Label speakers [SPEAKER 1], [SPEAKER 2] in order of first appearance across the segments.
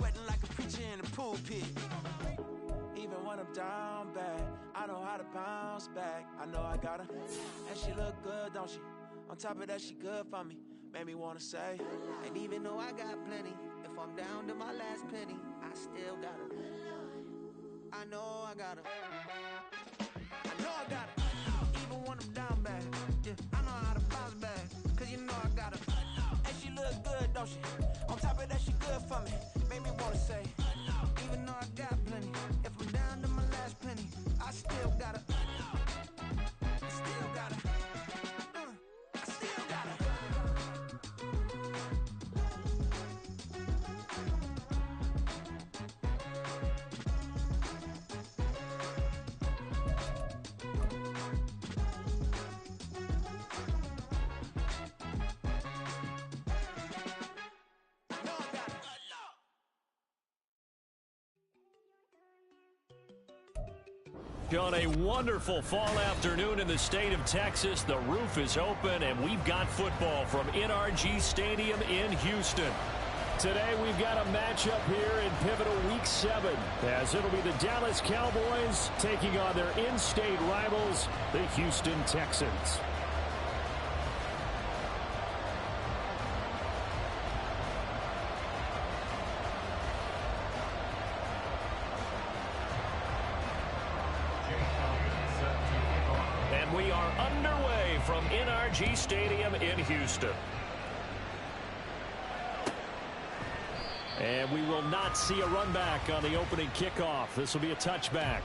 [SPEAKER 1] sweating like a preacher in the pulpit. Even when I'm down bad, I know how to bounce back. I know I got her, and she look good, don't she? On top of that, she good for me. Made me wanna say, and even though I got plenty, if I'm down to my last penny, I still got her. I know I got her. I know I got her. Even when I'm down bad, yeah, I know how to bounce back. Cause you know I got her. And she look good, don't she? On top of that, she good for me. Made me wanna say, even though I got plenty, if I'm down to my last penny, I still got her. I still got her. I still got her.
[SPEAKER 2] On a wonderful fall afternoon in the state of Texas, the roof is open, and we've got football from NRG Stadium in Houston. Today, we've got a matchup here in pivotal Week 7, as it'll be the Dallas Cowboys taking on their in-state rivals, the Houston Texans. We are underway from NRG Stadium in Houston. And we will not see a run back on the opening kickoff. This will be a touchback.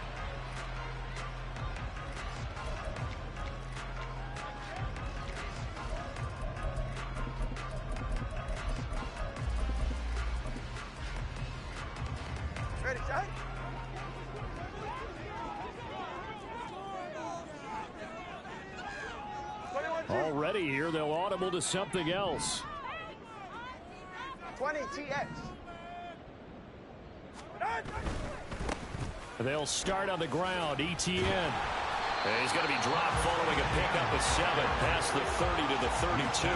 [SPEAKER 3] Ready, son?
[SPEAKER 2] Already here, they'll audible to something else.
[SPEAKER 3] 20 TX.
[SPEAKER 2] They'll start on the ground. ETN. And he's going to be dropped following a pickup of 7 past the 30 to the 32.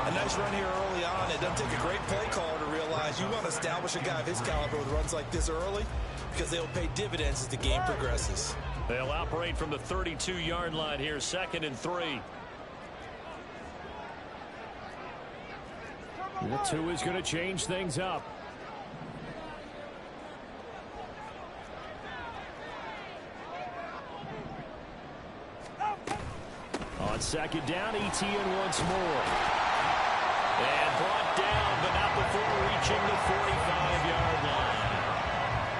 [SPEAKER 4] A nice run here early on. It doesn't take a great play caller to realize you want to establish a guy of his caliber with runs like this early because they'll pay dividends as the game progresses.
[SPEAKER 2] They'll operate from the 32-yard line here, 2nd and 3. The 2 is going to change things up. On 2nd down, ETN once more. And brought down, but not before reaching the 45-yard line.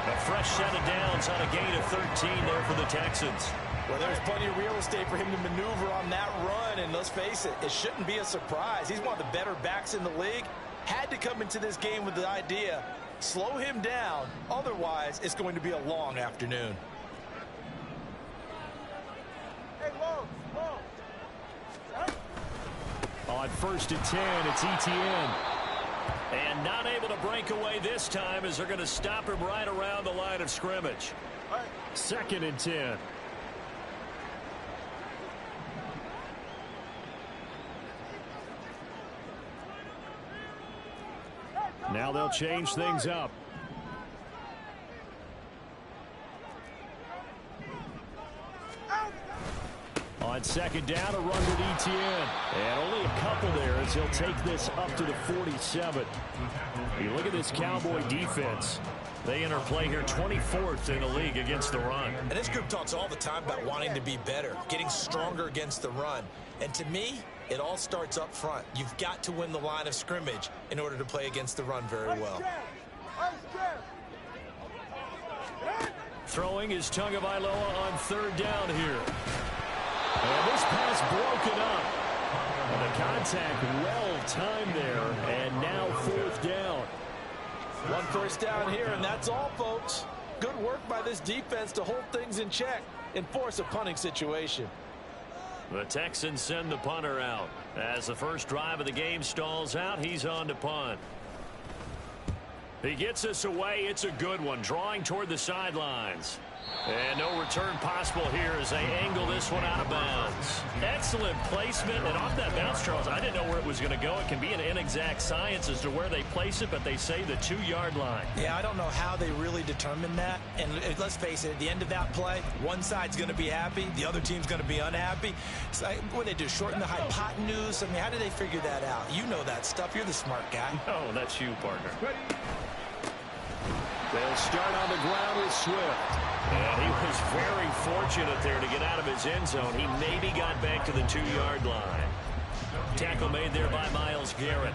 [SPEAKER 2] A fresh set of downs on a gain of 13 there for the Texans.
[SPEAKER 4] Well, there's plenty of real estate for him to maneuver on that run, and let's face it, it shouldn't be a surprise. He's one of the better backs in the league. Had to come into this game with the idea, slow him down, otherwise it's going to be a long afternoon.
[SPEAKER 3] Hey, whoa.
[SPEAKER 2] On 1st and 10, it's ETN. And not able to break away this time as they're going to stop him right around the line of scrimmage. 2nd and 10. Now they'll change things up. On 2nd down, a run with ETN. And only a couple there as he'll take this up to the 47. You look at this Cowboy defense. They interplay here 24th in the league against the run.
[SPEAKER 4] And this group talks all the time about wanting to be better, getting stronger against the run. And to me, it all starts up front. You've got to win the line of scrimmage in order to play against the run very well.
[SPEAKER 2] Throwing is Tagovailoa on 3rd down here. And this pass broken up. And the contact well timed there. And now 4th down.
[SPEAKER 4] 1 first down here, and that's all, folks. Good work by this defense to hold things in check and force a punting situation.
[SPEAKER 2] The Texans send the punter out. As the first drive of the game stalls out, he's on to punt. He gets us away. It's a good one, drawing toward the sidelines. And no return possible here as they angle this one out of bounds. Excellent placement. And off that bounce, Charles, I didn't know where it was going to go. It can be an inexact science as to where they place it, but they say the 2-yard line.
[SPEAKER 4] Yeah, I don't know how they really determine that. And let's face it, at the end of that play, one side's going to be happy, the other team's going to be unhappy. It's like, what do they do, shorten the hypotenuse? I mean, how do they figure that out? You know that stuff. You're the smart guy.
[SPEAKER 2] Oh, that's you, partner. They'll start on the ground with Swift. And he was very fortunate there to get out of his end zone. He maybe got back to the 2-yard line. Tackle made there by Myles Garrett.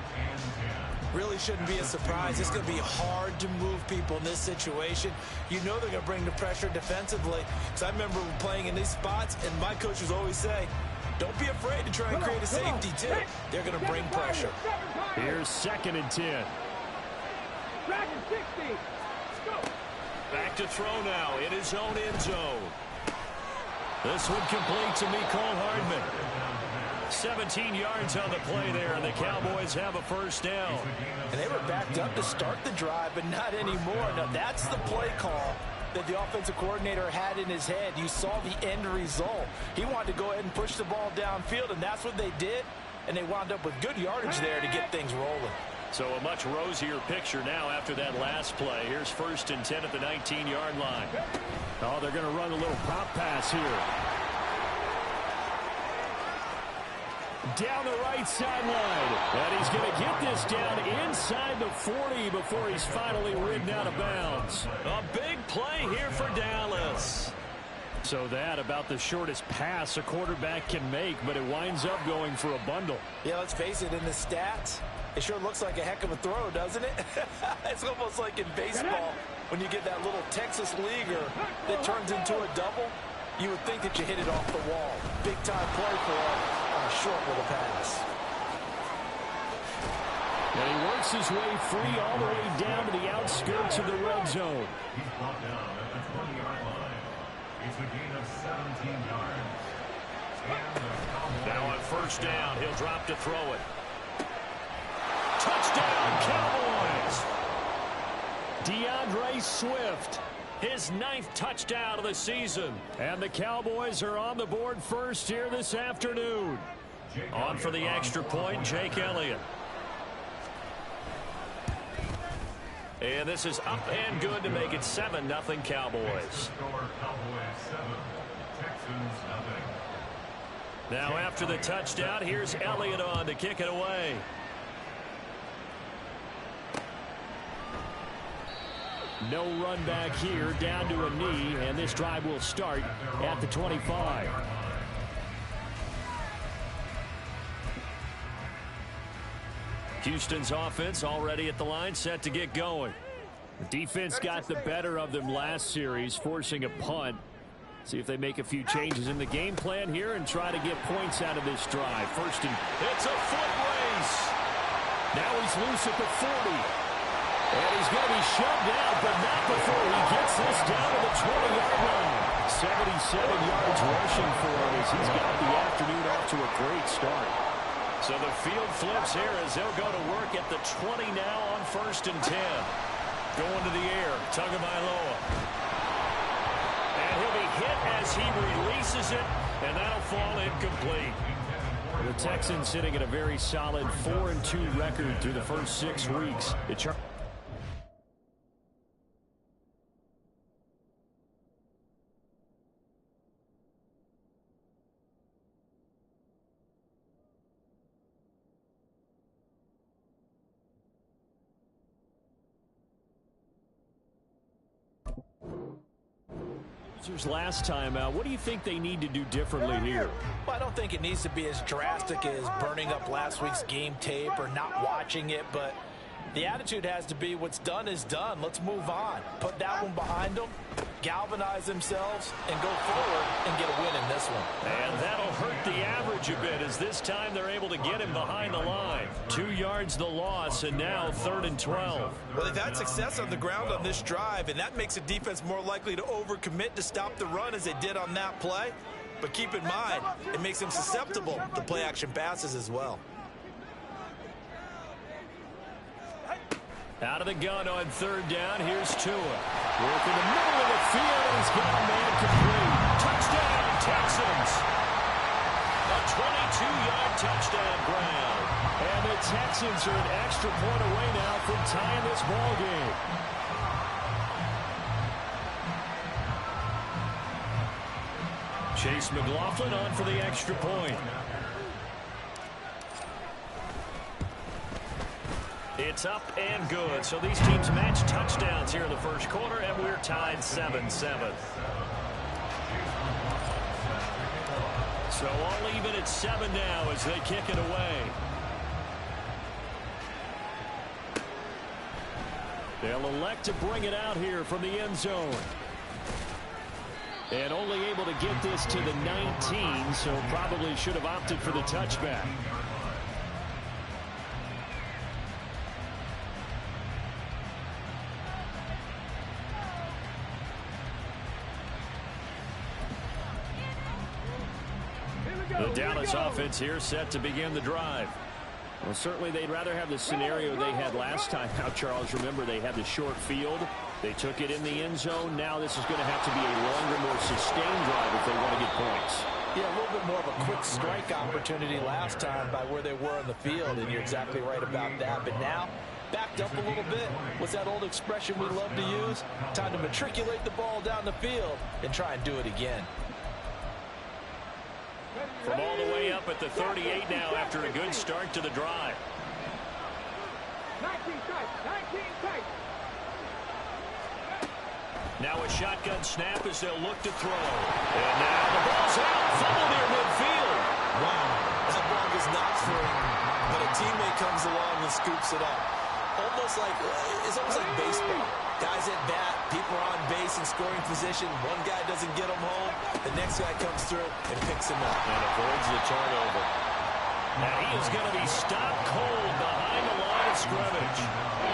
[SPEAKER 4] Really shouldn't be a surprise. It's going to be hard to move people in this situation. You know they're going to bring the pressure defensively. Because I remember playing in these spots, and my coaches always say, don't be afraid to try and create a safety, too. They're going to bring pressure.
[SPEAKER 2] Here's 2nd and 10. Back to throw now in his own end zone. This one complete to Mecole Hardman. 17 yards on the play there, and the Cowboys have a first down.
[SPEAKER 4] And they were backed up to start the drive, but not anymore. Now, that's the play call that the offensive coordinator had in his head. You saw the end result. He wanted to go ahead and push the ball downfield, and that's what they did. And they wound up with good yardage there to get things rolling.
[SPEAKER 2] So a much rosier picture now after that last play. Here's 1st and 10 at the 19-yard line. Oh, they're going to run a little pop pass here. Down the right sideline. And he's going to get this down inside the 40 before he's finally ridden out of bounds. A big play here for Dallas. So that about the shortest pass a quarterback can make, but it winds up going for a bundle.
[SPEAKER 4] Yeah, let's face it, in the stats, it sure looks like a heck of a throw, doesn't it? It's almost like in baseball when you get that little Texas leaguer that turns into a double. You would think that you hit it off the wall. Big time play for him on a short little pass.
[SPEAKER 2] And he works his way free all the way down to the outskirts of the red zone.
[SPEAKER 5] He's brought down at the 20-yard line. It's a gain of 17 yards.
[SPEAKER 2] Now on 1st down, he'll drop to throw it. Touchdown, Cowboys! DeAndre Swift, his 9th touchdown of the season. And the Cowboys are on the board first here this afternoon. On for the extra point, Jake Elliott. And this is up and good to make it 7-0 Cowboys. Now after the touchdown, here's Elliott on to kick it away. No run back here, down to a knee, and this drive will start at the 25. Houston's offense already at the line, set to get going. The defense got the better of them last series, forcing a punt. See if they make a few changes in the game plan here and try to get points out of this drive. First and it's a foot race. Now he's loose at the 40. And he's going to be shoved out, but not before he gets this down to the 20-yard line. 77 yards rushing for him as he's got the afternoon off to a great start. So the field flips here as they'll go to work at the 20 now on 1st and 10. Going to the air, Tagovailoa. And he'll be hit as he releases it, and that'll fall incomplete. The Texans sitting at a very solid 4-2 record through the first 6 weeks. Last time out, what do you think they need to do differently here?
[SPEAKER 4] Well, I don't think it needs to be as drastic as burning up last week's game tape or not watching it, but the attitude has to be what's done is done. Let's move on. Put that one behind them, galvanize themselves, and go forward and get a win in this one.
[SPEAKER 2] And that'll hurt the average a bit as this time they're able to get him behind the line. 2 yards the loss, and now 3rd and 12.
[SPEAKER 4] Well, they've had success on the ground on this drive, and that makes the defense more likely to overcommit to stop the run as they did on that play. But keep in mind, it makes them susceptible to play-action passes as well.
[SPEAKER 2] Out of the gun on third down. Here's Tua. Work in the middle of the field, and he's got a man complete. Touchdown, Texans. A 22-yard touchdown ground. And the Texans are an extra point away now from tying this ball game. Chase McLaughlin on for the extra point. It's up and good. So these teams match touchdowns here in the first quarter, and we're tied 7-7. So all even at 7 now as they kick it away. They'll elect to bring it out here from the end zone. And only able to get this to the 19, so probably should have opted for the touchback. The Dallas offense here set to begin the drive. Well, certainly they'd rather have the scenario they had last time out, Charles. Remember, they had the short field. They took it in the end zone. Now this is going to have to be a longer, more sustained drive if they want to get points.
[SPEAKER 4] Yeah, a little bit more of a quick strike opportunity last time by where they were on the field, and you're exactly right about that. But now, backed up a little bit. What's that old expression we love to use? Time to matriculate the ball down the field and try and do it again.
[SPEAKER 2] From all the way up at the 38 now after a good start to the drive.
[SPEAKER 3] 19 tight.
[SPEAKER 2] Now a shotgun snap as they'll look to throw. And now the ball's out. Fumble near midfield.
[SPEAKER 6] Wow. That ball was not for him, but a teammate comes along and scoops it up. It's almost like baseball. Guys at bat, people are on base in scoring position. One guy doesn't get him home. The next guy comes through and picks him up.
[SPEAKER 2] And avoids the turnover. Now he is going to be stopped cold behind the line of scrimmage.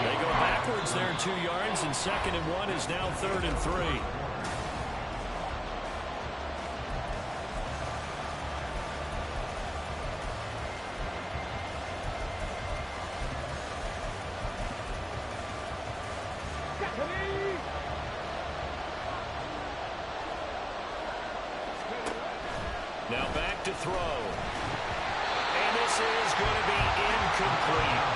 [SPEAKER 2] They go backwards there 2 yards, and 2nd and 1 is now 3rd and 3. Now back to throw. And this is going to be incomplete.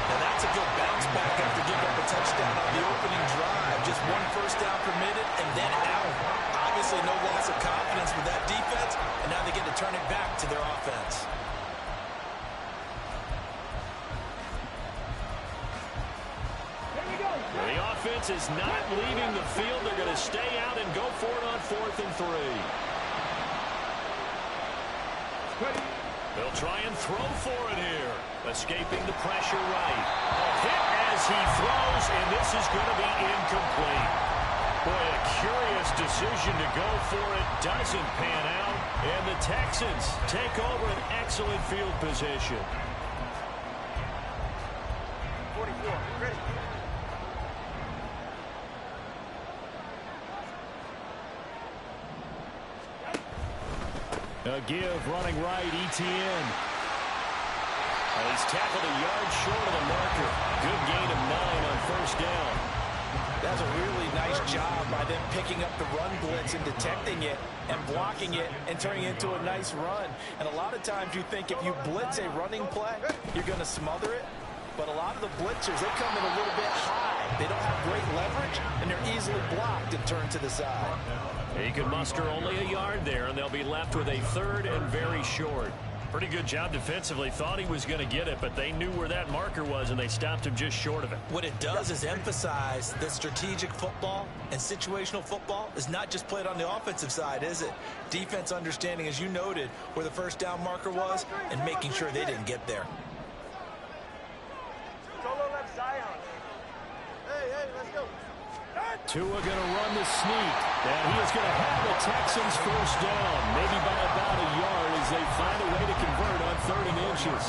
[SPEAKER 6] Now that's a good bounce back after giving up a touchdown on the opening drive. Just 1 first down permitted and then out. Obviously no loss of confidence with that defense, and now they get to turn it back to their offense.
[SPEAKER 2] The offense is not leaving the field. They're going to stay out and go for it on 4th and 3. They'll try and throw for it here. Escaping the pressure right. A hit as he throws, and this is going to be incomplete. Boy, a curious decision to go for it. Doesn't pan out. And the Texans take over an excellent field position.
[SPEAKER 3] 44. Ready.
[SPEAKER 2] A give running right, ETN. He's tackled a yard short of the marker. Good gain of 9 on 1st down.
[SPEAKER 4] That's a really nice job by them picking up the run blitz and detecting it and blocking it and turning it into a nice run. And a lot of times you think if you blitz a running play, you're going to smother it. But a lot of the blitzers, they come in a little bit high. They don't have great leverage, and they're easily blocked and turned to the side.
[SPEAKER 2] He could muster only a yard there, and they'll be left with a 3rd and very short. Pretty good job defensively. Thought he was going to get it, but they knew where that marker was, and they stopped him just short of it.
[SPEAKER 6] What it does is emphasize that strategic football and situational football is not just played on the offensive side, is it? Defense understanding, as you noted, where the 1st down marker was and making sure they didn't get there.
[SPEAKER 3] Solo left Zion. Hey, let's go.
[SPEAKER 2] Tua going to run the sneak, and he is going to have the Texans 1st down, maybe by about a yard as they find a way to convert on 3rd and inches.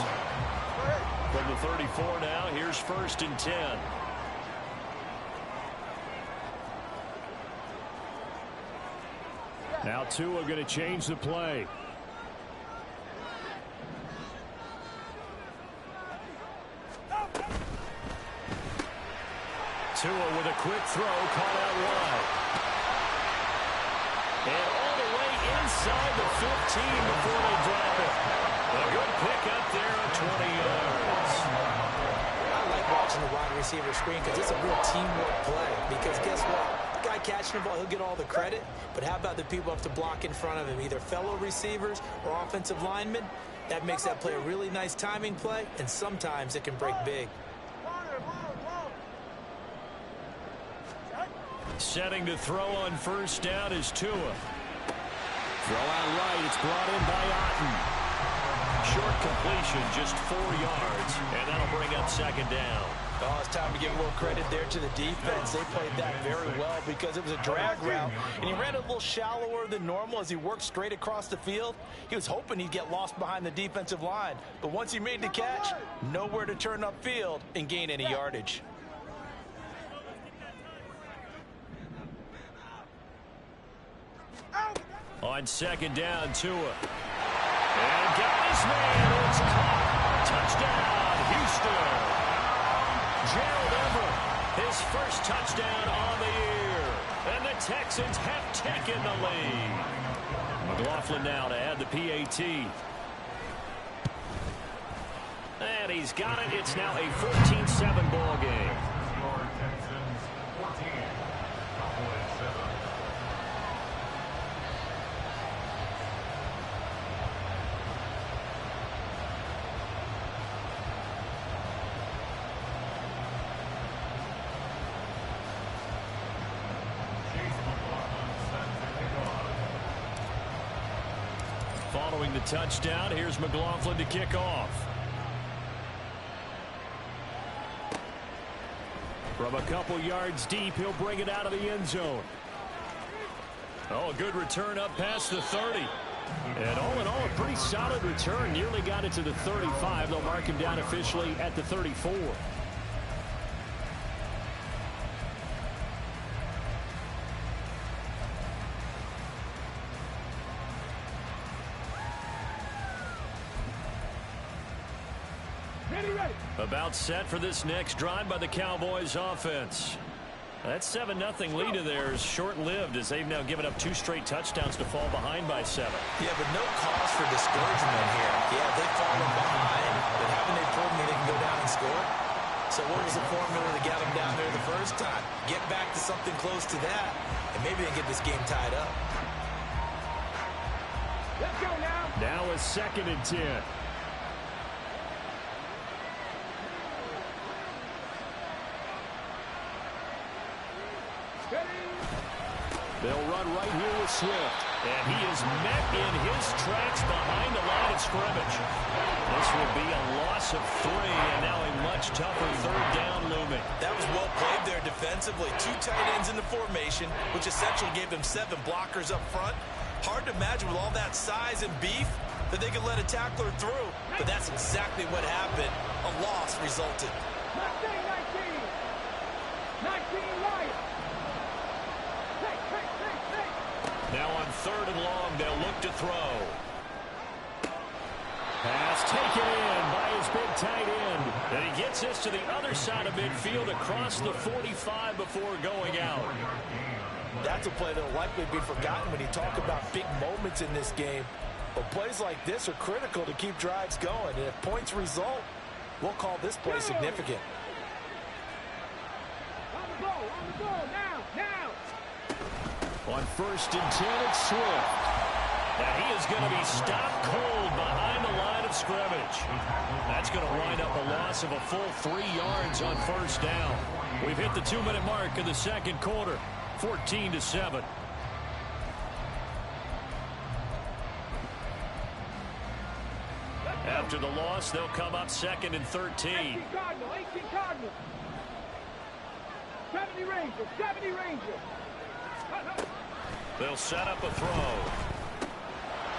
[SPEAKER 2] From the 34 now, here's 1st and 10. Now Tua going to change the play. Tua with a quick throw, caught out wide. And all the way inside the 15 before they drop it. A good pick up there at 20 yards.
[SPEAKER 4] I like watching the wide receiver screen because it's a real teamwork play. Because guess what? The guy catching the ball, he'll get all the credit. But how about the people up to block in front of him, either fellow receivers or offensive linemen? That makes that play a really nice timing play, and sometimes it can break big.
[SPEAKER 2] Setting to throw on first down is Tua. Throw out right. It's brought in by Otten. Short completion, just 4 yards, and that'll bring up second down.
[SPEAKER 4] Oh, it's time to give a little credit there to the defense. They played that very well because it was a drag route, and he ran a little shallower than normal as he worked straight across the field. He was hoping he'd get lost behind the defensive line, but once he made the catch, nowhere to turn upfield and gain any yardage.
[SPEAKER 2] On second down, Tua. And got his man. It's caught. Touchdown, Houston. Gerald Everett, his first touchdown on the year. And the Texans have taken the lead. McLaughlin now to add the PAT. And he's got it. It's now a 14-7 ball game.
[SPEAKER 5] Texans 14, Cowboys 7.
[SPEAKER 2] Following the touchdown, here's McLaughlin to kick off. From a couple yards deep, he'll bring it out of the end zone. Oh, a good return up past the 30. And all in all, a pretty solid return. Nearly got it to the 35. They'll mark him down officially at the 34. About set for this next drive by the Cowboys offense. That 7-0 lead of theirs short-lived as they've now given up 2 straight touchdowns to fall behind by 7.
[SPEAKER 4] Yeah, but no cause for discouragement here. Yeah, they've fallen behind, but haven't they proven they can go down and score? So what was the formula to get them down there the first time? Get back to something close to that, and maybe they get this game tied up.
[SPEAKER 3] Let's go now.
[SPEAKER 2] Now a 2nd and 10. They'll run right here with Swift. And he is met in his tracks behind the line of scrimmage. This will be a loss of 3, and now a much tougher 3rd down looming.
[SPEAKER 4] That was well played there defensively. 2 tight ends in the formation, which essentially gave them 7 blockers up front. Hard to imagine with all that size and beef that they could let a tackler through. But that's exactly what happened. A loss resulted.
[SPEAKER 3] 19 right.
[SPEAKER 2] Now on 3rd and long, they'll look to throw. Pass taken in by his big tight end. And he gets this to the other side of midfield across the 45 before going out.
[SPEAKER 4] That's a play that will likely be forgotten when you talk about big moments in this game. But plays like this are critical to keep drives going. And if points result, we'll call this play significant.
[SPEAKER 3] On the ball, now.
[SPEAKER 2] On 1st and 10, it's Swift. And he is going to be stopped cold behind the line of scrimmage. That's going to wind up a loss of a full 3 yards on 1st down. We've hit the 2-minute mark of the 2nd quarter, 14-7. After the loss, they'll come up 2nd and 13.
[SPEAKER 3] 18 Cardinal. 70 Ranger.
[SPEAKER 2] They'll set up a throw.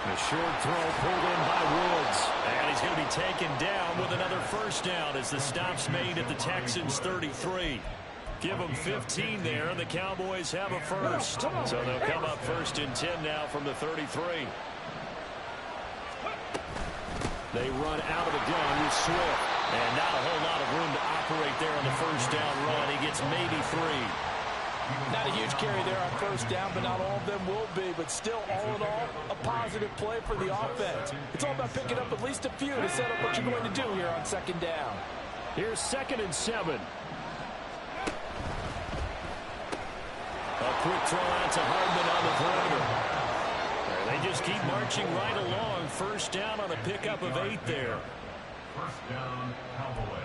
[SPEAKER 2] A short throw pulled in by Woods. And he's going to be taken down with another 1st down as the stop's made at the Texans' 33. Give them 15 there, and the Cowboys have a 1st. So they'll come up 1st and 10 now from the 33. They run out of the gun with Swift. And not a whole lot of room to operate there on the first down run. He gets maybe 3.
[SPEAKER 4] Not a huge carry there on first down, but not all of them will be. But still, all in all, a positive play for the offense. It's all about picking up at least a few to set up what you're going to do here on second down.
[SPEAKER 2] Here's 2nd and 7. A quick throw out to Hardman on the perimeter. They just keep marching right along. First down on a pickup of 8 there.
[SPEAKER 5] First down, Cowboys.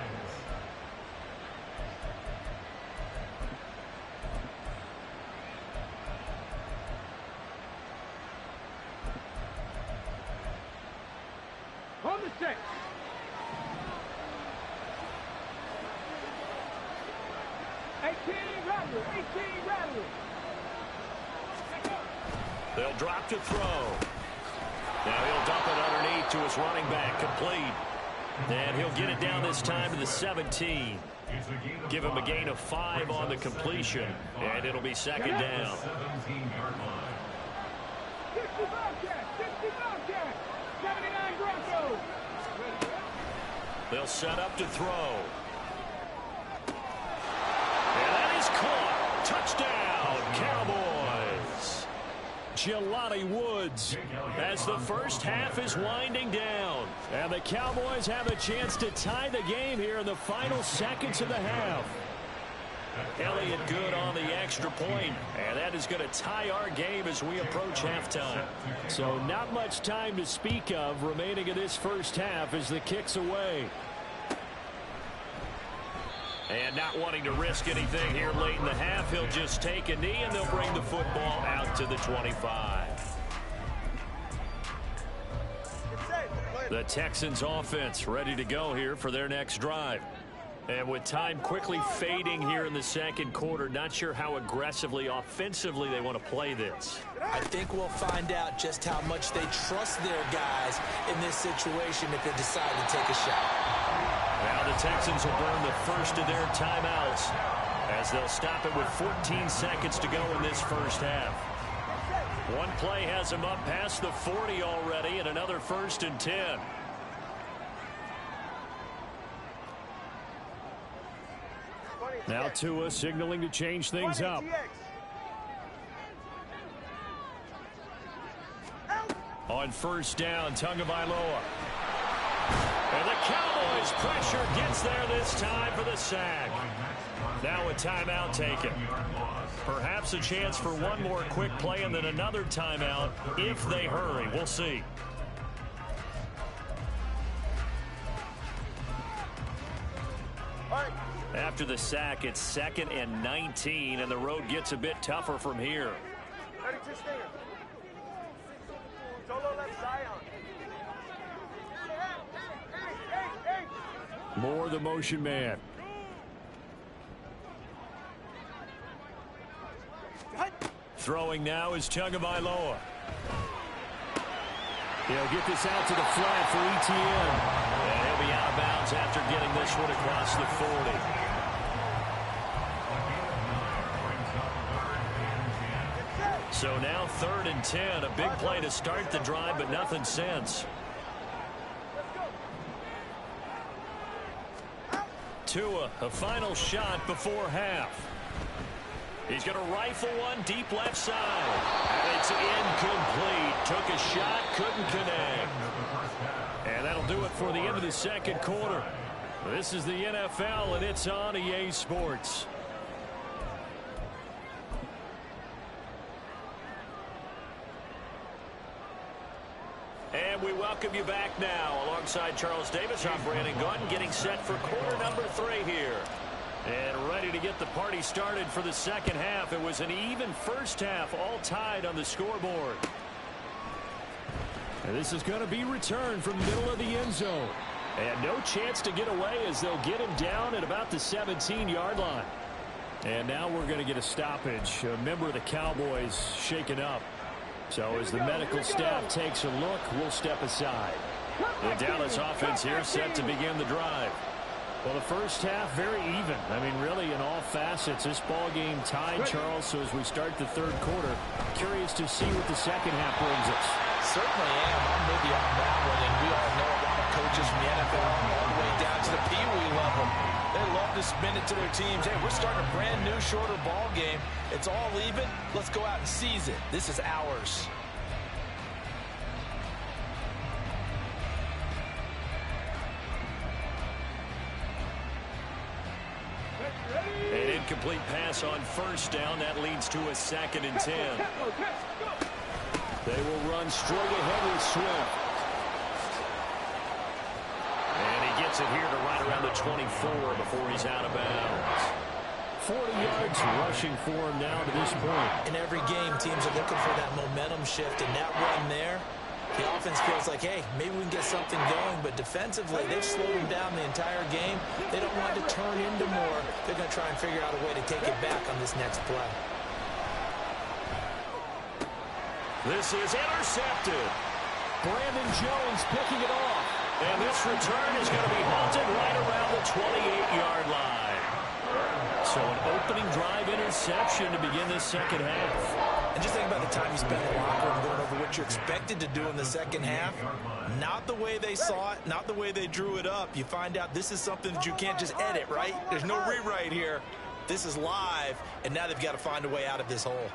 [SPEAKER 3] On the 6.
[SPEAKER 2] They'll drop to throw. Now he'll dump it underneath to his running back, complete. And he'll get it down this time to the 17. Give him a gain of 5 on the completion, and it'll be second down.
[SPEAKER 5] 17-yard line.
[SPEAKER 3] 79 Broncos.
[SPEAKER 2] They'll set up to throw. And that is caught. Touchdown, Cowboys. Jelani Woods as the first half is winding down. And the Cowboys have a chance to tie the game here in the final seconds of the half. Elliott good on the extra point, and that is going to tie our game as we approach halftime. So not much time to speak of remaining in this first half as the kick's away. And not wanting to risk anything here late in the half, he'll just take a knee, and they'll bring the football out to the 25. The Texans offense ready to go here for their next drive. And with time quickly fading here in the second quarter, not sure how aggressively, offensively they want to play this.
[SPEAKER 4] I think we'll find out just how much they trust their guys in this situation if they decide to take a shot.
[SPEAKER 2] Now the Texans will burn the first of their timeouts as they'll stop it with 14 seconds to go in this first half. One play has them up past the 40 already, and another 1st and 10. Now Tua signaling to change things up. On first down, Tagovailoa. And the Cowboys pressure gets there this time for the sack. Now a timeout taken. Perhaps a chance for one more quick play and then another timeout if they hurry. We'll see. After the sack, it's 2nd and 19, and the road gets a bit tougher from here.
[SPEAKER 3] 32 Stinger. Solo left Zion.
[SPEAKER 2] Moore, the motion man. Throwing now is Tagovailoa. He'll get this out to the flat for ETN. And he'll be out of bounds after getting this one across the 40. So now 3rd and 10. A big play to start the drive, but nothing since. Tua, a final shot before half. He's going to rifle one deep left side. And it's incomplete. Took a shot, couldn't connect. And that'll do it for the end of the second quarter. This is the NFL, and it's on EA Sports. And we welcome you back now. Alongside Charles Davis, I'm Brandon Gunn, getting set for quarter number 3 here. And ready to get the party started for the second half. It was an even first half, all tied on the scoreboard. And this is going to be returned from the middle of the end zone. And no chance to get away as they'll get him down at about the 17-yard line. And now we're going to get a stoppage. A member of the Cowboys shaken up. So as the medical staff takes a look, we'll step aside. The Dallas offense here set to begin the drive. Well, the first half, very even. I mean, really, in all facets, this ball game tied, Charles. So as we start the third quarter, curious to see what the second half brings us.
[SPEAKER 4] Certainly am. I'm with you on that one, and we all know a lot of coaches from the NFL all the way down to the Pee Wee level. They love to spin it to their teams. Hey, we're starting a brand new, shorter ball game. It's all even. Let's go out and seize it. This is ours.
[SPEAKER 2] An incomplete pass on first down. That leads to a 2nd and 10. They will run straight ahead with Swift. And he gets it here to right around the 24 before he's out of bounds. 40 yards rushing for him now to this point.
[SPEAKER 4] In every game, teams are looking for that momentum shift, and that run there, the offense feels like, hey, maybe we can get something going, but defensively, they've slowed them down the entire game. They don't want to turn into more. They're going to try and figure out a way to take it back on this next play.
[SPEAKER 2] This is intercepted. Brandon Jones picking it off. And this return is going to be halted right around the 28-yard line. So an opening drive interception to begin this second half.
[SPEAKER 4] And just think about the time you spent in the locker room going over what you're expected to do in the second half. Not the way they saw it, not the way they drew it up. You find out this is something that you can't just edit, right? There's no rewrite here. This is live, and now they've got to find a way out of this hole.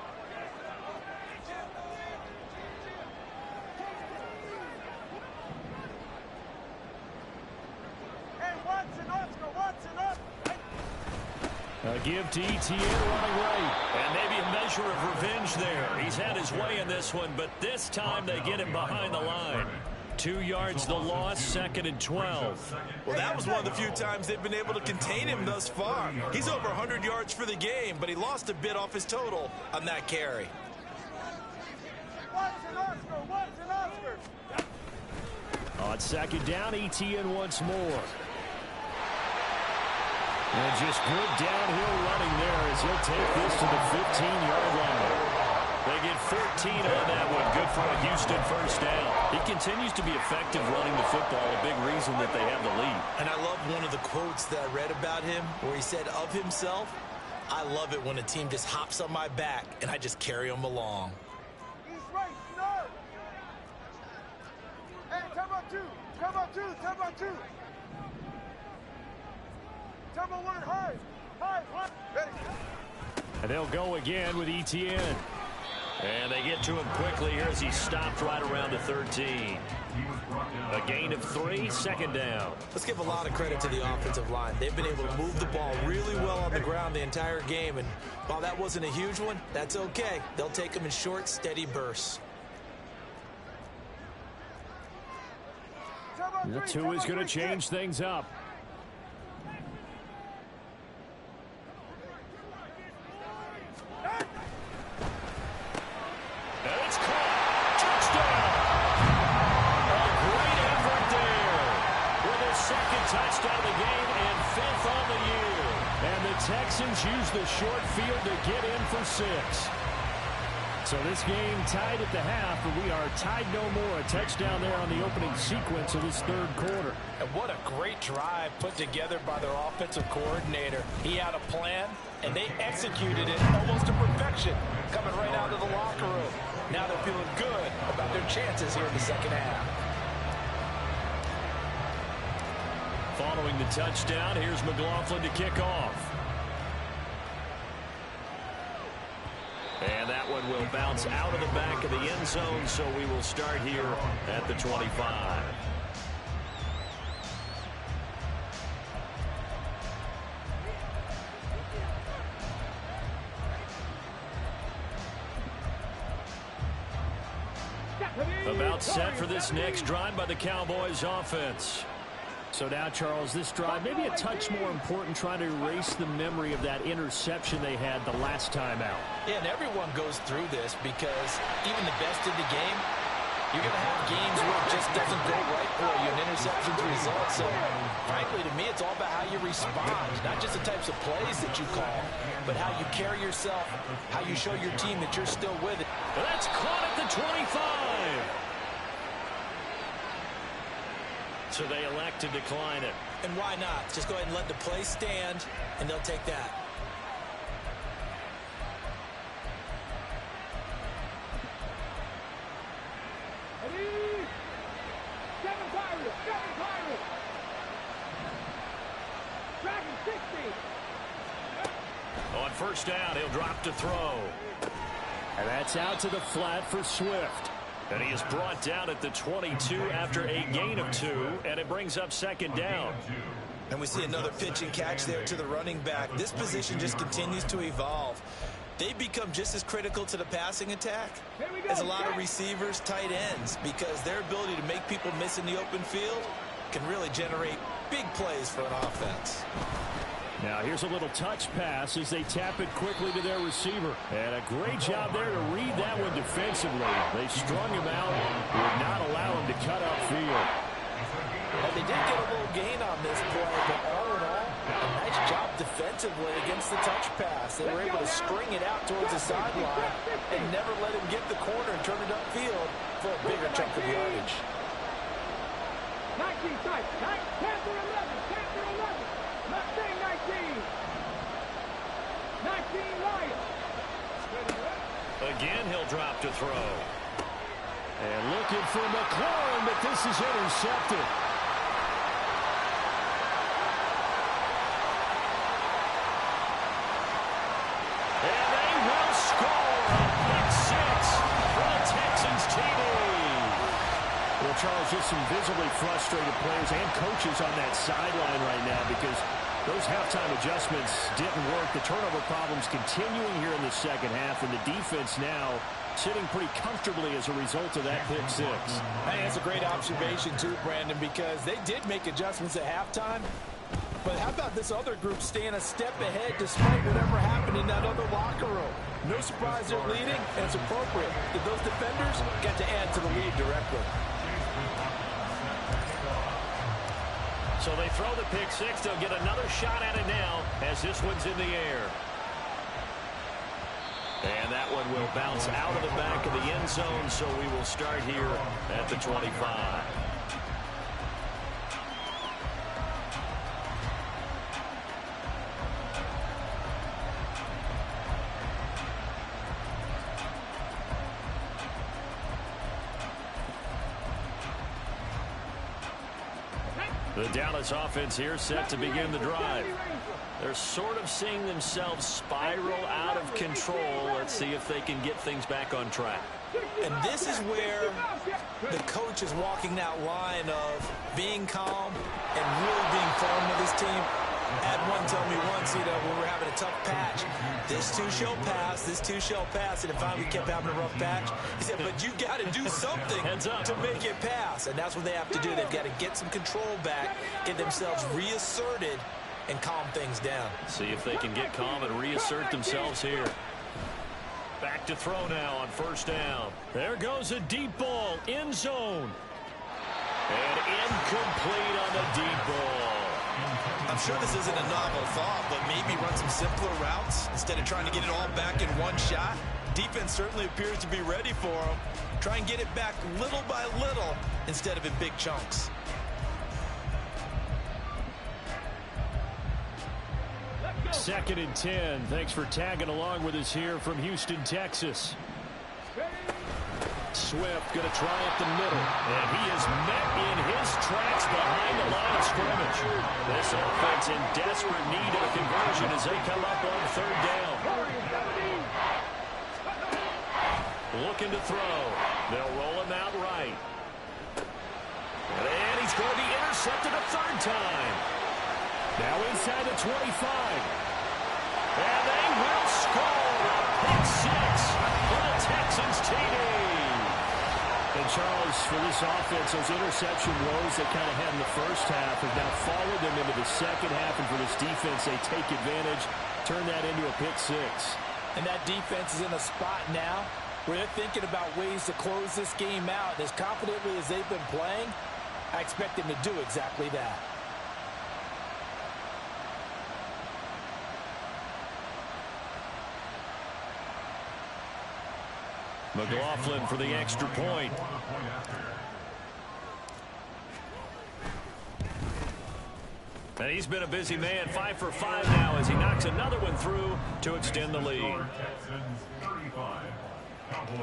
[SPEAKER 2] A give to ETN running right. And maybe a measure of revenge there. He's had his way in this one, but this time they get him behind the line. 2 yards the loss, 2nd and 12.
[SPEAKER 4] Well, that was one of the few times they've been able to contain him thus far. He's over 100 yards for the game, but he lost a bit off his total on that carry.
[SPEAKER 2] On 2nd down, ETN once more. And just good downhill running there as he'll take this to the 15-yard line. They get 14 on that one. Good for a Houston first down. He continues to be effective running the football, a big reason that they have the lead.
[SPEAKER 4] And I love one of the quotes that I read about him where he said of himself, I love it when a team just hops on my back and I just carry them along.
[SPEAKER 3] He's right, snark. Hey, time out two. Time out two. Time out two. Tempo one high. High. Ready.
[SPEAKER 2] And they'll go again with ETN. And they get to him quickly here as he stopped right around the 13. A gain of 3, 2nd down.
[SPEAKER 4] Let's give a lot of credit to the offensive line. They've been able to move the ball really well on the ground the entire game. And while that wasn't a huge one, that's okay. They'll take them in short, steady bursts.
[SPEAKER 2] The 2 is going to change things up. Touchdown of the game and 5th on the year. And the Texans use the short field to get in for 6. So this game tied at the half, but we are tied no more. A touchdown there on the opening sequence of this 3rd quarter.
[SPEAKER 4] And what a great drive put together by their offensive coordinator. He had a plan, and they executed it almost to perfection, coming right out of the locker room. Now they're feeling good about their chances here in the second half.
[SPEAKER 2] Following the touchdown, here's McLaughlin to kick off. And that one will bounce out of the back of the end zone, so we will start here at the 25. About set for this next drive by the Cowboys offense. So now, Charles, this drive maybe a touch more important, trying to erase the memory of that interception they had the last time out.
[SPEAKER 4] Yeah, and everyone goes through this because even the best in the game, you're going to have games where it just doesn't go right for you, and interceptions result. So, frankly, to me, it's all about how you respond, not just the types of plays that you call, but how you carry yourself, how you show your team that you're still with it.
[SPEAKER 2] That's caught at the 25. So they elect to decline it.
[SPEAKER 4] And why not? Just go ahead and let the play stand, and they'll take that.
[SPEAKER 3] Kevin Byron.
[SPEAKER 2] On first down, he'll drop to throw. And that's out to the flat for Swift. And he is brought down at the 22 after a gain of 2, and it brings up second down.
[SPEAKER 6] And we see another pitch and catch there to the running back. This position just continues to evolve. They become just as critical to the passing attack as a lot of receivers, tight ends, because their ability to make people miss in the open field can really generate big plays for an offense.
[SPEAKER 2] Now here's a little touch pass as they tap it quickly to their receiver. And a great job there to read that one defensively. They strung him out, would not allow him to cut upfield.
[SPEAKER 4] And they did get a little gain on this play, but all in all, a nice job defensively against the touch pass. They were able to string it out towards the sideline and never let him get the corner and turn it upfield for a bigger chunk of yardage.
[SPEAKER 3] 19 tight, 10 through 11, 10 through 11. Mustang 19. 19 Lions.
[SPEAKER 2] Again, he'll drop to throw. And looking for McLaurin, but this is intercepted. And they will score a pick 6 for the Texans TD. Well, Charles, just some visibly frustrated players and coaches on that sideline right now because those halftime adjustments didn't work. The turnover problems continuing here in the second half, and the defense now sitting pretty comfortably as a result of that pick 6.
[SPEAKER 4] I think that's a great observation too, Brandon, because they did make adjustments at halftime. But how about this other group staying a step ahead despite whatever happened in that other locker room? No surprise they're leading, and it's appropriate that those defenders got to add to the lead directly.
[SPEAKER 2] So they throw the pick 6. They'll get another shot at it now as this one's in the air. And that one will bounce out of the back of the end zone, so we will start here at the 25. The Dallas offense here set to begin the drive. They're sort of seeing themselves spiral out of control. Let's see if they can get things back on track.
[SPEAKER 6] And this is where the coach is walking that line of being calm and really being firm with his team. I had one tell me once, when we were having a tough patch, this too shall pass, this too shall pass, and finally we kept having a rough patch. He said, but you got to do something to make it pass, and that's what they have to do. They've got to get some control back, get themselves reasserted, and calm things down.
[SPEAKER 2] See if they can get calm and reassert themselves here. Back to throw now on first down. There goes a deep ball, end zone. And incomplete on the deep ball.
[SPEAKER 6] I'm sure this isn't a novel thought, but maybe run some simpler routes instead of trying to get it all back in one shot. Defense certainly appears to be ready for them. Try and get it back little by little instead of in big chunks.
[SPEAKER 2] Second and 10. Thanks for tagging along with us here from Houston, Texas. Swift going to try up the middle, and he is met in his tracks behind the line of scrimmage. This offense in desperate need of a conversion as they come up on third down. Looking to throw. They'll roll him out right. And he's going to be intercepted a third time. Now inside the 25. And they will score a pick 6 for the Texans TD. And Charles, for this offense, those interception woes they kind of had in the first half have now followed them into the second half. And for this defense, they take advantage, turn that into a pick 6.
[SPEAKER 4] And that defense is in a spot now where they're thinking about ways to close this game out. As confidently as they've been playing, I expect them to do exactly that.
[SPEAKER 2] McLaughlin for the extra point. And he's been a busy man, 5 for 5 now as he knocks another one through to extend the lead.
[SPEAKER 5] Texans 35, Cowboys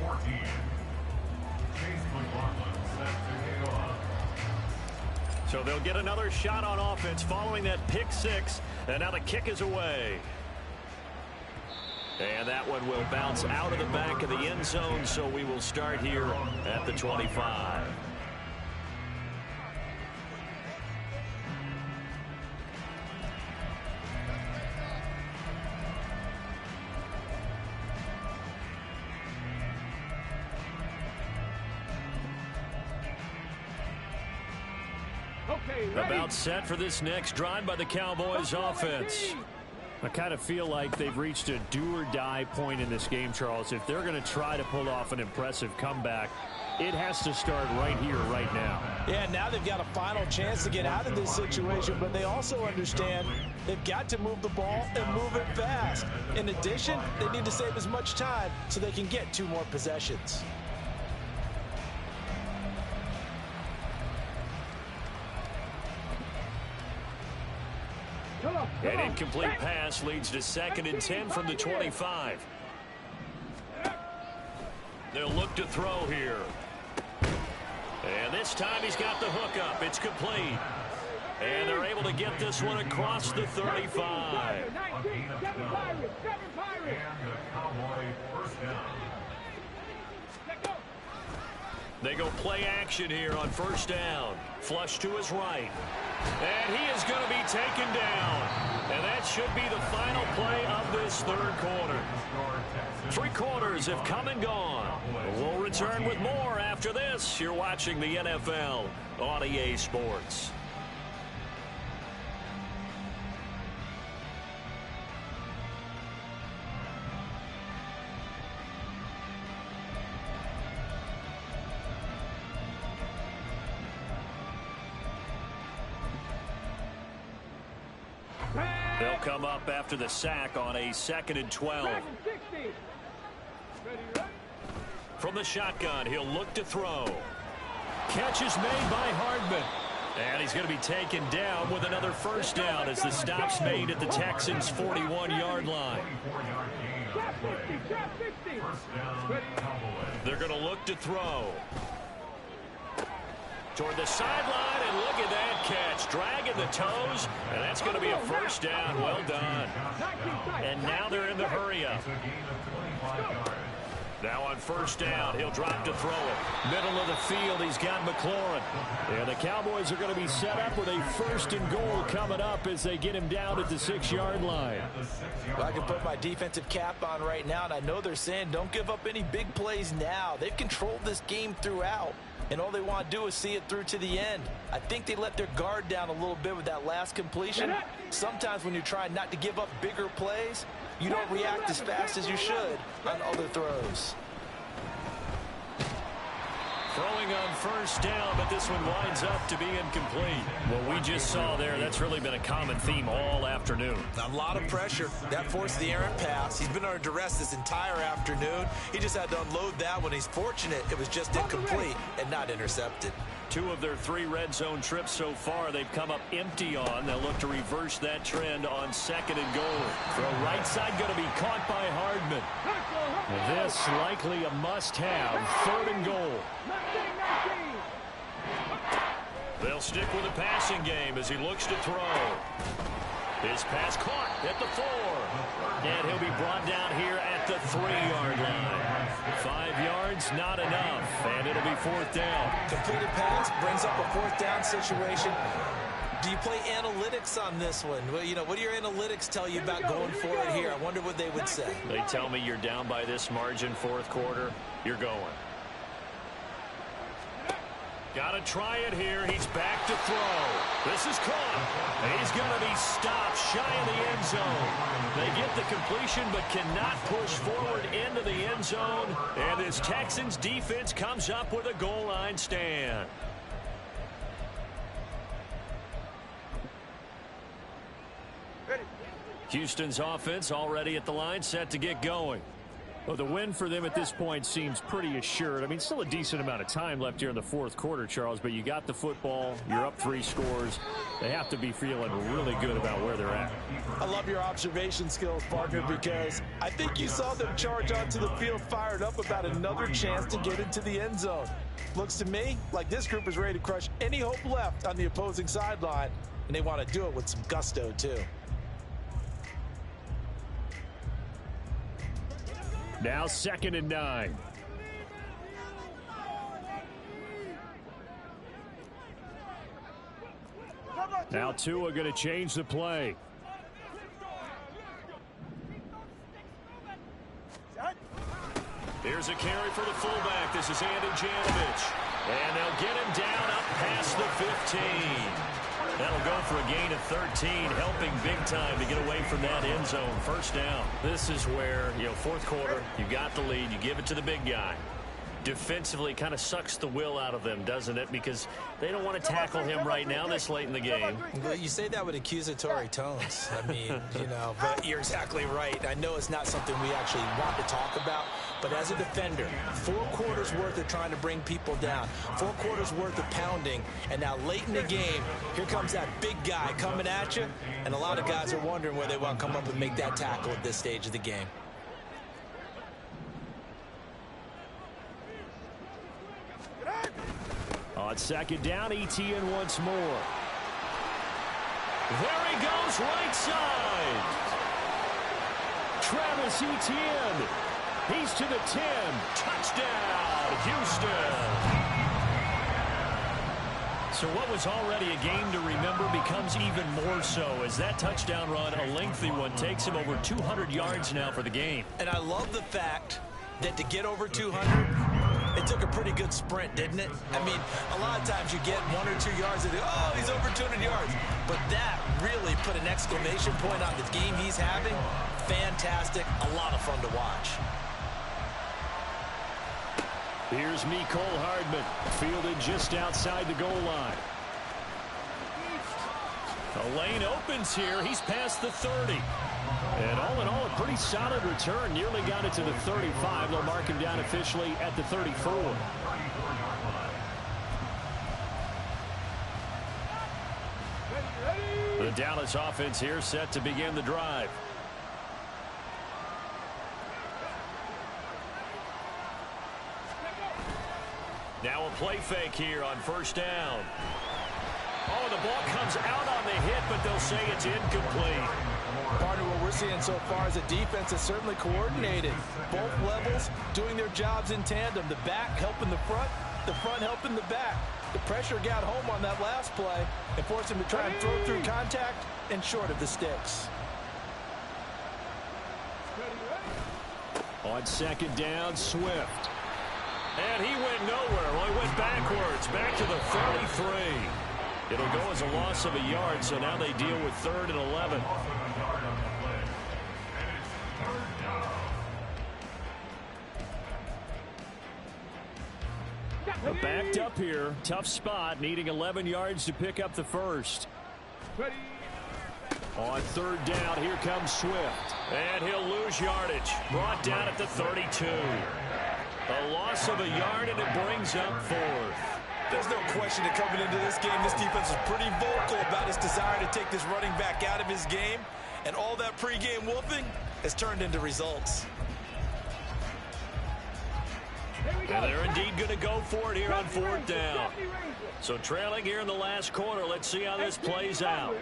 [SPEAKER 5] 14. Chase McLaughlin set to kick off.
[SPEAKER 2] So they'll get another shot on offense following that pick 6, and now the kick is away. And that one will bounce out of the back of the end zone, so we will start here at the 25. About set for this next drive by the Cowboys offense. I kind of feel like they've reached a do-or-die point in this game, Charles. If they're going to try to pull off an impressive comeback, it has to start right here, right now.
[SPEAKER 4] Yeah, now they've got a final chance to get out of this situation, but they also understand they've got to move the ball and move it fast. In addition, they need to save as much time so they can get 2 more possessions.
[SPEAKER 2] An incomplete pass leads to 2nd and 10 from the 25. They'll look to throw here. And this time he's got the hook up. It's complete. And they're able to get this one across the 35. They go play action here on 1st down. Flush to his right. And he is going to be taken down. And that should be the final play of this 3rd quarter. 3 quarters have come and gone. We'll return with more after this. You're watching the NFL on EA Sports. They'll come up after the sack on a 2nd and 12. From the shotgun, he'll look to throw. Catch is made by Hardman. And he's going to be taken down with another 1st down as the stop's made at the Texans' 41-yard line. They're going to look to throw. Toward the sideline, and look at that catch. Dragging the toes, and that's going to be a 1st down. Well done. And now they're in the hurry-up. Now on 1st down, he'll drop to throw it. Middle of the field, he's got McLaurin. And the Cowboys are going to be set up with a 1st and goal coming up as they get him down at the 6-yard line.
[SPEAKER 4] Well, I can put my defensive cap on right now, and I know they're saying don't give up any big plays now. They've controlled this game throughout, and all they want to do is see it through to the end. I think they let their guard down a little bit with that last completion. Sometimes when you're trying not to give up bigger plays, you don't react as fast as you should on other throws.
[SPEAKER 2] Throwing on 1st down, but this one winds up to be incomplete. What we just saw there, that's really been a common theme all afternoon.
[SPEAKER 6] A lot of pressure. That forced the errant pass. He's been under duress this entire afternoon. He just had to unload that one. He's fortunate it was just incomplete and not intercepted.
[SPEAKER 2] 2 of their 3 red zone trips so far, they've come up empty on. They'll look to reverse that trend on 2nd and goal. Throw right side going to be caught by Hardman. This likely a must-have. 3rd and goal. They'll stick with the passing game as he looks to throw. His pass caught at the 4. And he'll be brought down here at the 3-yard line. 5 yards, not enough. And it'll be 4th down.
[SPEAKER 4] Completed pass brings up a 4th down situation. Do you play analytics on this one? Well, you know, what do your analytics tell you about going for it here? I wonder what they would say.
[SPEAKER 2] They tell me you're down by this margin 4th quarter. You're going. Got to try it here. He's back to throw. This is caught. And he's going to be stopped shy of the end zone. They get the completion but cannot push forward into the end zone. And this Texans defense comes up with a goal line stand. Houston's offense already at the line, set to get going. Well, the win for them at this point seems pretty assured. I mean, still a decent amount of time left here in the 4th quarter, Charles, but you got the football. You're up 3 scores. They have to be feeling really good about where they're at.
[SPEAKER 4] I love your observation skills, partner, because I think you saw them charge onto the field fired up about another chance to get into the end zone. Looks to me like this group is ready to crush any hope left on the opposing sideline, and they want to do it with some gusto, too.
[SPEAKER 2] Now 2nd and 9. Now Tua going to change the play. Here's a carry for the fullback. This is Andy Janovich. And they'll get him down up past the 15. That'll go for a gain of 13, helping big time to get away from that end zone. First down. This is where, fourth quarter, you got the lead, you give it to the big guy. Defensively kind of sucks the will out of them, doesn't it? Because they don't want to tackle him right now this late in the game.
[SPEAKER 4] Well, you say that with accusatory tones. I mean, but you're exactly right. I know it's not something we actually want to talk about, but as a defender, 4 quarters worth of trying to bring people down, 4 quarters worth of pounding, and now late in the game, here comes that big guy coming at you, and a lot of guys are wondering where they want to come up and make that tackle at this stage of the game.
[SPEAKER 2] On 2nd down, Etienne once more. There he goes, right side. Travis Etienne. He's to the 10. Touchdown, Houston. So what was already a game to remember becomes even more so as that touchdown run, a lengthy one, takes him over 200 yards now for the game.
[SPEAKER 4] And I love the fact that to get over 200, it took a pretty good sprint, didn't it? I mean, a lot of times you get 1 or 2 yards and oh, he's over 200 yards. But that really put an exclamation point on the game he's having. Fantastic. A lot of fun to watch.
[SPEAKER 2] Here's Mecole Hardman, fielded just outside the goal line. The lane opens here. He's past the 30. And all in all, a pretty solid return. Nearly got it to the 35. They'll mark him down officially at the 34. The Dallas offense here set to begin the drive. Now a play fake here on first down. Oh, the ball comes out on the hit, but they'll say it's incomplete.
[SPEAKER 4] Partner, what we're seeing so far is a defense that's certainly coordinated. Both levels doing their jobs in tandem. The back helping the front helping the back. The pressure got home on that last play and forced him to try and throw through contact and short of the sticks.
[SPEAKER 2] On 2nd down, Swift. And he went nowhere. Well, he went backwards, back to the 33. It'll go as a loss of a yard, so now they deal with 3rd and 11. But backed up here, tough spot, needing 11 yards to pick up the first. On 3rd down, here comes Swift. And he'll lose yardage. Brought down at the 32. A loss of a yard, and it brings up 4th.
[SPEAKER 4] There's no question that coming into this game, this defense was pretty vocal about its desire to take this running back out of his game. And all that pregame wolfing has turned into results.
[SPEAKER 2] And they're indeed going to go for it here on 4th down. So trailing here in the last quarter. Let's see how this plays out.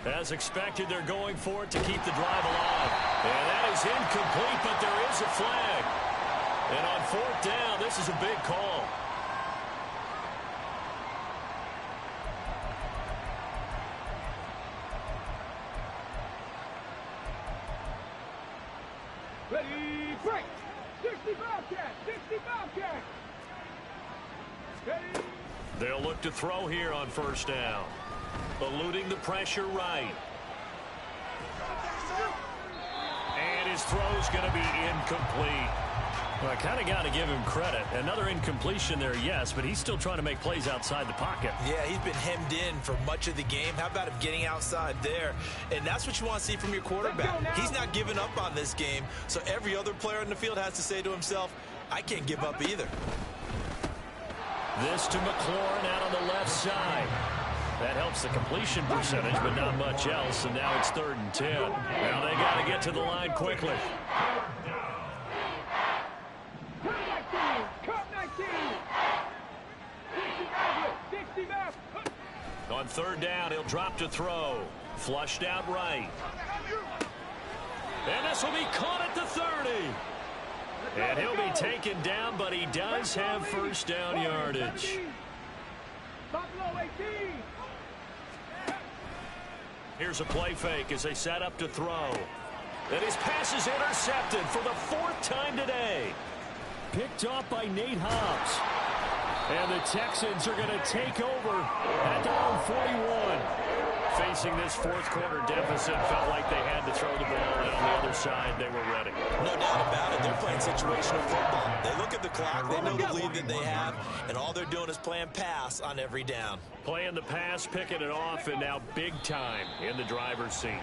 [SPEAKER 2] As expected, they're going for it to keep the drive alive. And that is incomplete, but there is a flag. And on 4th down, this is a big call.
[SPEAKER 3] Ready, break! 60 Bobcat! 60 Bobcat! Ready!
[SPEAKER 2] They'll look to throw here on 1st down. Eluding the pressure right. And his throw's going to be incomplete. Well, I kind of got to give him credit. Another incompletion there, yes, but he's still trying to make plays outside the pocket.
[SPEAKER 4] Yeah, he's been hemmed in for much of the game. How about him getting outside there? And that's what you want to see from your quarterback. He's not giving up on this game, so every other player in the field has to say to himself, I can't give up either.
[SPEAKER 2] This to McLaurin out on the left side. That helps the completion percentage, but not much else, and now it's 3rd and 10. Now they got to get to the line quickly. On 3rd down, he'll drop to throw. Flushed out right. And this will be caught at the 30. And he'll be taken down, but he does have first down yardage. Here's a play fake as they set up to throw. And his pass is intercepted for the 4th time today. Picked off by Nate Hobbs. And the Texans are going to take over at their own 41. Facing this 4th quarter deficit, felt like they had to throw the ball, and on the other side, they were ready.
[SPEAKER 6] No doubt about it. They're playing situational football. They look at the clock, they know the lead that they have, and all they're doing is playing pass on every down.
[SPEAKER 2] Playing the pass, picking it off, and now big time in the driver's seat.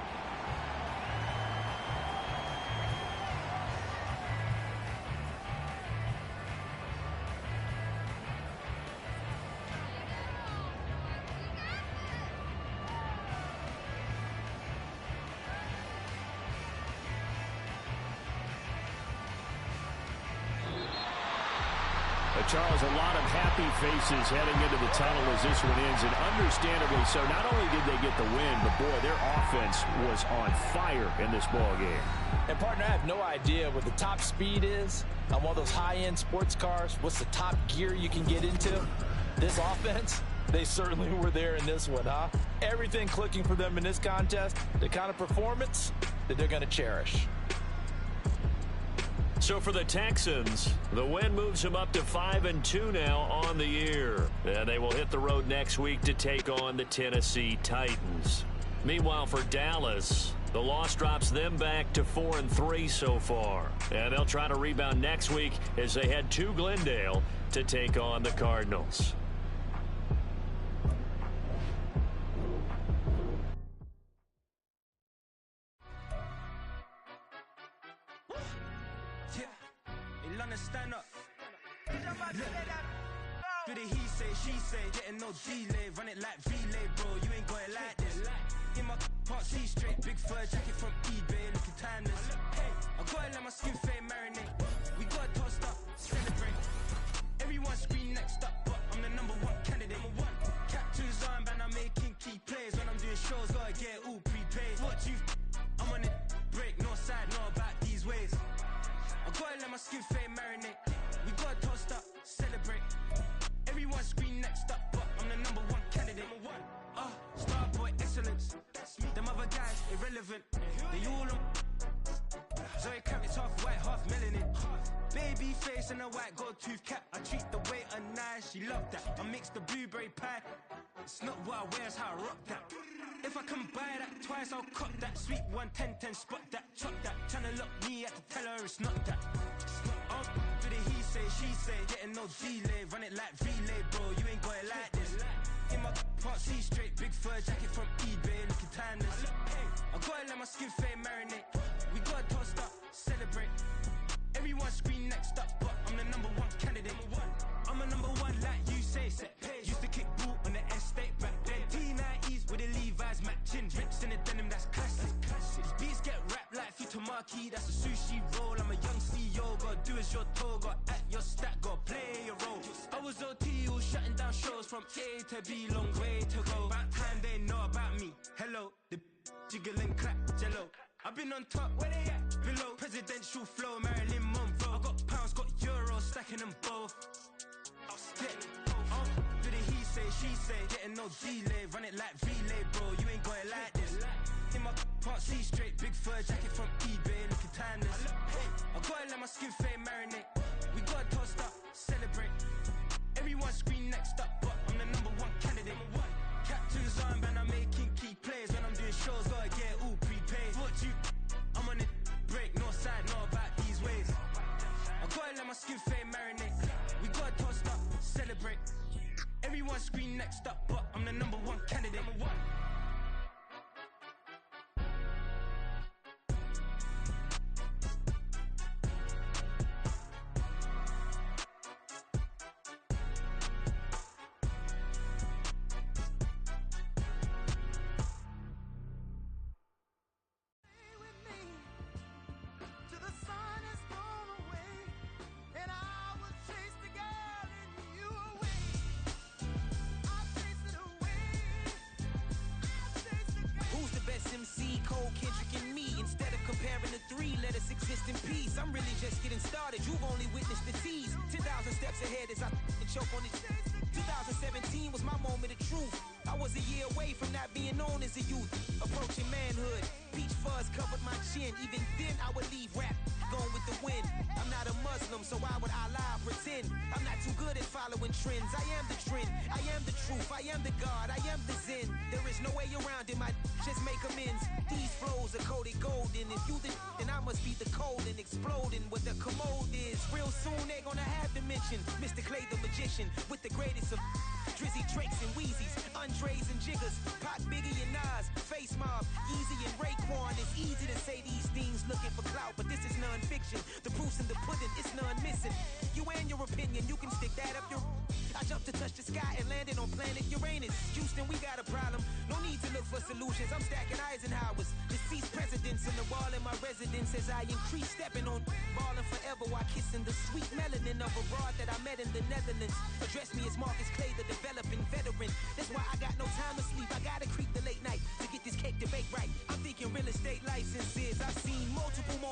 [SPEAKER 2] Charles, a lot of happy faces heading into the tunnel as this one ends, and understandably so. Not only did they get the win, but boy, their offense was on fire in this ball game.
[SPEAKER 4] And partner, I have no idea what the top speed is on one of those high-end sports cars. What's the top gear you can get into? This offense, they certainly were there in this one, huh? Everything clicking for them in this contest, the kind of performance that they're going to cherish.
[SPEAKER 2] So for the Texans, the win moves them up to 5-2 now on the year. And they will hit the road next week to take on the Tennessee Titans. Meanwhile, for Dallas, the loss drops them back to 4-3 so far. And they'll try to rebound next week as they head to Glendale to take on the Cardinals.
[SPEAKER 1] Stand up. Do the he say, she say, getting no delay, run it like relay, bro. You ain't got it like this. In my part C straight, big fur jacket from eBay, looking timeless. I gotta let my skin fade marinate. We gotta toast up, celebrate. Everyone scream next up, but I'm the #1 candidate. Captain's armband, I'm making key plays. When I'm doing shows, gotta get all prepaid. What you? I'm on it, break, no side, no about these ways. I gotta let my skin fade marinate. We gotta toast up, celebrate. Everyone scream next up, but I'm the #1 candidate. Starboy excellence. Them other guys irrelevant. They all on. Zoe Kravitz half white, half melanin. Baby face and a white gold tooth cap. I treat the waiter nice, she love that. I mix the blueberry pie. It's not what I wear, it's how I rock that. If I can buy that twice, I'll cut that. Sweet 110, spot that, chop that. Tryna lock me, I have to tell her it's not that. Do the he say, she say, getting no delay. Run it like relay, bro, you ain't got it like this. In my part C straight, big fur jacket from eBay, looking timeless. I gotta let my skin fade marinate. We gotta toast up, celebrate. Everyone scream next up, but I'm the #1 candidate. I'm a #1 like you say, set pace. Used to kick boot on the estate back then. T90s with the Levi's matching. Rips in the denim, that's classic. These beats get wrapped like Futamaki, that's a sushi roll. I'm a young CEO, gotta do as you're told. Gotta act your stat, gotta play your role. I was OT, all shutting down shows from A to B, long way to go. About time they know about me. Hello, the jiggle and clap, jello. I've been on top, where they at? Below, presidential flow, Marilyn Monroe. I got pounds, got euros, stacking them both. Do the he say, she say, getting no delay, run it like relay, bro. You ain't got it like this. In my part C straight, big fur jacket from eBay, looking timeless. I gotta let my skin fade marinate. We gotta toast up, celebrate. Everyone scream next up, but I'm the #1 candidate. Captain's armband, I'm making key plays. When I'm doing shows, gotta get all prepaid. What you? I'm on it, break, no side, no about these ways. I gotta let my skin fade marinate. We gotta toast up, celebrate. Everyone scream next up, but I'm the #1 candidate. MC, Cole, Kendrick, and me.
[SPEAKER 7] Instead of comparing the three, let us exist in peace. I'm really just getting started. You've only witnessed the tease. 10,000 steps ahead as I choke on it. 2017 was my moment of truth. I was a year away from not being known as a youth. Approaching manhood. Peach fuzz covered my chin. Even then I would leave rap going with the wind. I'm not a Muslim, so why would I lie or pretend? I'm not too good at following trends. I am the trend. I am the truth. I am the God. I am the Zen. There is no way around it. My just make amends. These flows are coated golden. If you the then I must be the cold and exploding. What the commode is. Real soon they're gonna have to mention Mr. Clay the magician with the greatest of Drizzy, Drakes, and Wheezies, Andres and Jiggers, Pac, Biggie, and Nas, Face Mob, Yeezy, and Raekwon. It's easy to say these things looking for clout, but this is non-fiction. The proof's in the pudding, it's none missing. You and your opinion, you can stick that up your... I jumped to touch the sky and landed on planet Uranus. Houston, we got a problem. No need to look for solutions. I'm stacking Eisenhowers. Deceased presidents in the wall in my residence as I increase stepping on balling forever while kissing the sweet melanin of a broad that I met in the Netherlands. Address me as Marcus Clay, the developing veteran. That's why I got no time to sleep. I gotta creep the late night to get this cake to bake right. I'm thinking real estate licenses. I've seen multiple moments.